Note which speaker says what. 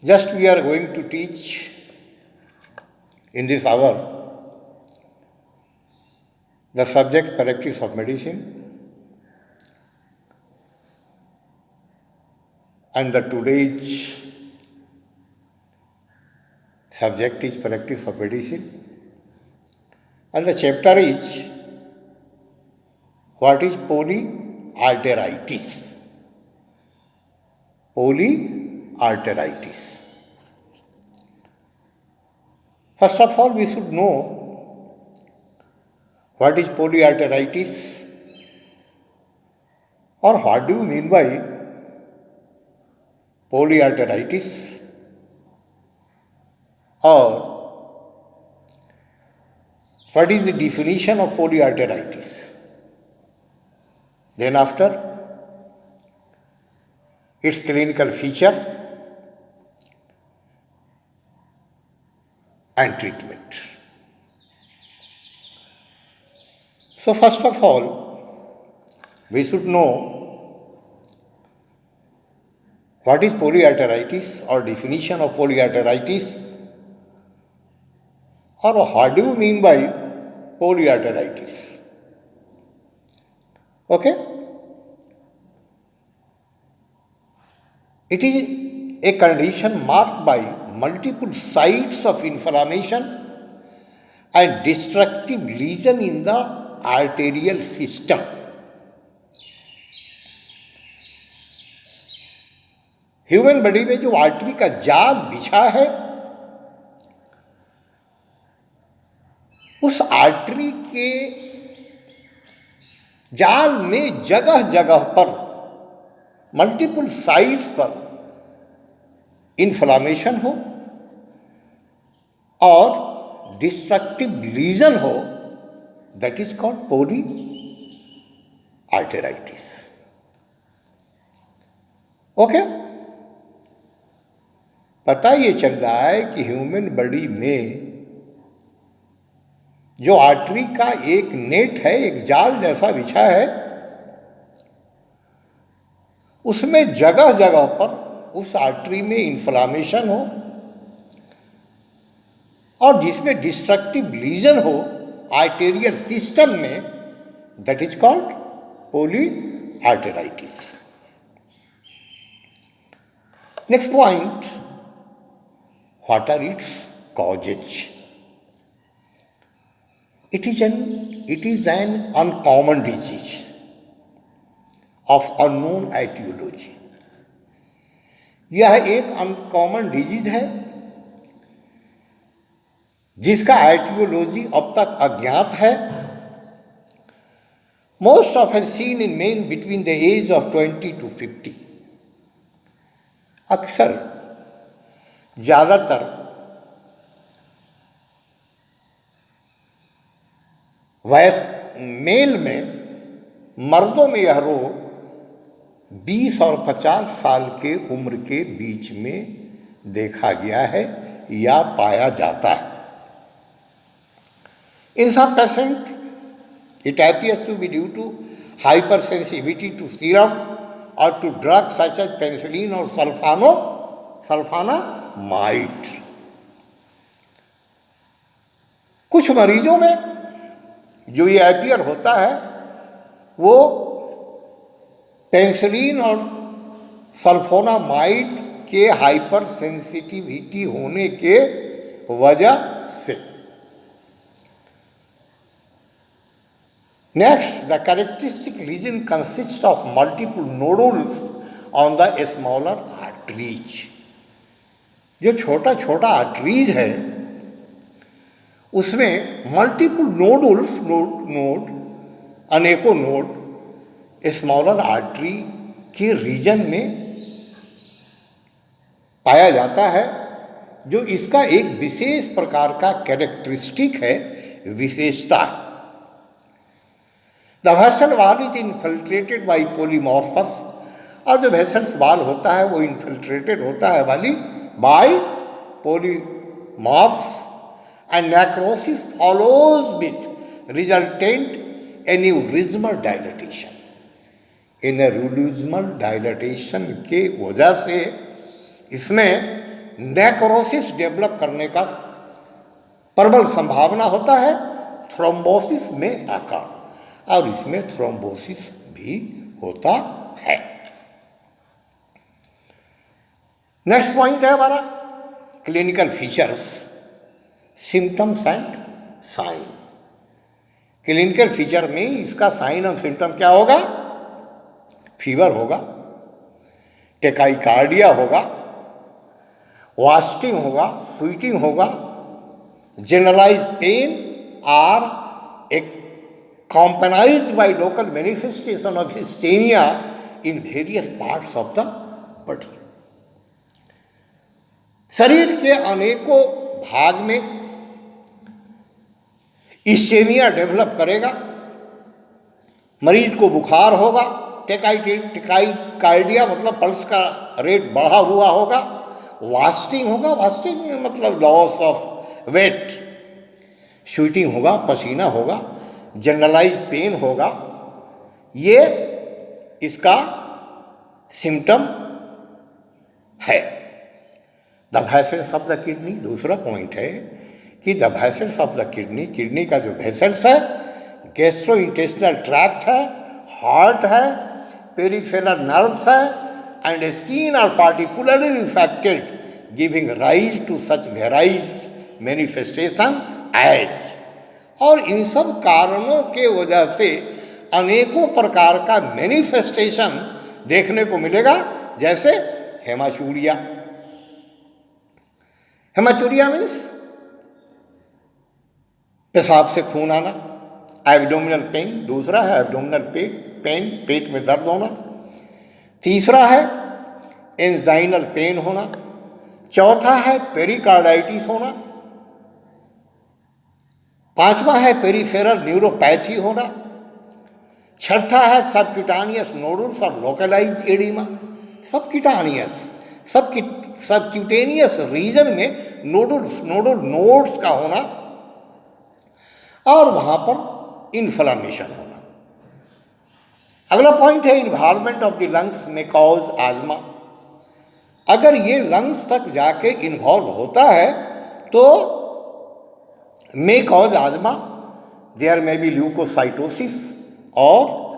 Speaker 1: Just we are going to teach in this hour the subject practice of medicine, and the today's subject is practice of medicine, and the chapter is what is polyarteritis. Polyarteritis. First of all, we should know what is polyarteritis, or what do you mean by polyarteritis, or what is the definition of polyarteritis. Then after, its clinical feature and treatment. So first of all, we should know what is polyarteritis, or definition of polyarteritis, or what do you mean by polyarteritis. Okay? It is a condition marked by multiple sites of inflammation and destructive lesion in the arterial system. Human body में जो artery का जाल बिछा है, उस artery के जाल में जगह जगह पर मल्टीपल साइट्स पर इन्फ्लामेशन हो और डिस्ट्रक्टिव लीजन हो, दैट इज कॉल्ड पोलीआर्टेराइटिस. ओके, पता ये चल रहा है कि ह्यूमन बॉडी में जो आर्टरी का एक नेट है, एक जाल जैसा बिछा है, उसमें जगह जगह पर उस आर्टरी में इन्फ्लामेशन हो और जिसमें डिस्ट्रक्टिव लीजन हो आर्टेरियल सिस्टम में, that is called polyarteritis. Next point, what are its causes. It is an uncommon disease of unknown etiology. यह एक अनकॉमन डिजीज है जिसका एटियोलॉजी अब तक अज्ञात है. Most often seen in men between the age of 20 to 50. अक्सर ज़्यादातर वयस्क मेल में, मर्दों में यह रोग 20 और 50 साल के उम्र के बीच में देखा गया है या पाया जाता है. In some patient it appears to be due to hypersensitivity to serum or to drugs such as penicillin or sulfonamide. कुछ मरीजों में जो ये अपीयर होता है वो पेनिसिलिन और सल्फोनामाइड के हाइपर सेंसिटिविटी होने के वजह से. Next, the characteristic lesion consist of multiple nodules on the smaller arteries. जो छोटा छोटा आर्टरीज है उसमें मल्टीपल नोडुल्स, नोड अनेकों नोड स्मॉलर आर्टरी के रीजन में पाया जाता है, जो इसका एक विशेष प्रकार का कैरेक्टरिस्टिक है, विशेषता है. The vessel wall is infiltrated by polymorphs. और जो वेसल्स वॉल होता है वो इन्फिल्ट्रेटेड होता है by polymorphs. And necrosis follows with resultant aneurysmal dilatation. Aneurysmal dilatation के वजह से इसमें नेक्रोसिस डेवलप करने का प्रबल संभावना होता है, थ्रोम्बोसिस में आकर, और इसमें थ्रोम्बोसिस भी होता है। नेक्स्ट पॉइंट है हमारा clinical features, symptoms and sign. Clinical feature में इसका साइन और सिम्टम क्या होगा? फीवर होगा, टेकाइकार्डिया होगा, वास्टिंग होगा, स्वीटिंग होगा, generalise pain are accompanied by local manifestation of asthenia in various parts of the body। शरीर के अनेकों भाग में इस्चेनिया डेवलप करेगा, मरीज को बुखार होगा, टेकाइकार्डिया मतलब पल्स का रेट बढ़ा हुआ होगा, वास्टिंग होगा, वास्टिंग मतलब लॉस ऑफ वेट, स्वीटिंग होगा, पसीना होगा, जनरलाइज पेन होगा। ये इसका सिम्टम है। The vessels of the kidney, दूसरा पॉइंट है कि the vessels of the kidney, kidney का जो वेसल्स है, गैस्ट्रो इंटेस्टिनल ट्रैक्ट है, हार्ट है, पेरिफेरल नर्व्स है, and skin are particularly affected, giving rise to such varied manifestation as. और इन सब कारणों के वजह से अनेकों प्रकार का मैनिफेस्टेशन देखने को मिलेगा, जैसे हेमाचूरिया। हेमाचूरिया मीन्स पेशाब से खून आना, एब्डोमिनल पेन, दूसरा है एब्डोमिनल पेन, पेट में दर्द होना, तीसरा है एंजाइनल पेन होना, चौथा है पेरिकार्डाइटिस होना, पांचवा है पेरिफेरल न्यूरोपैथी होना, छठा है सबक्यूटानियस नोडुल्स और लोकलाइज्ड एडिमा। सबक्यूटेनियस रीजन में नोड्स का होना और वहां पर इन्फ्लामेशन होना। अगला पॉइंट है इन्वॉल्वमेंट ऑफ द लंग्स में कॉज आजमा। अगर ये लंग्स तक जाके इन्वॉल्व होता है तो may cause asthma, there may be leukocytosis or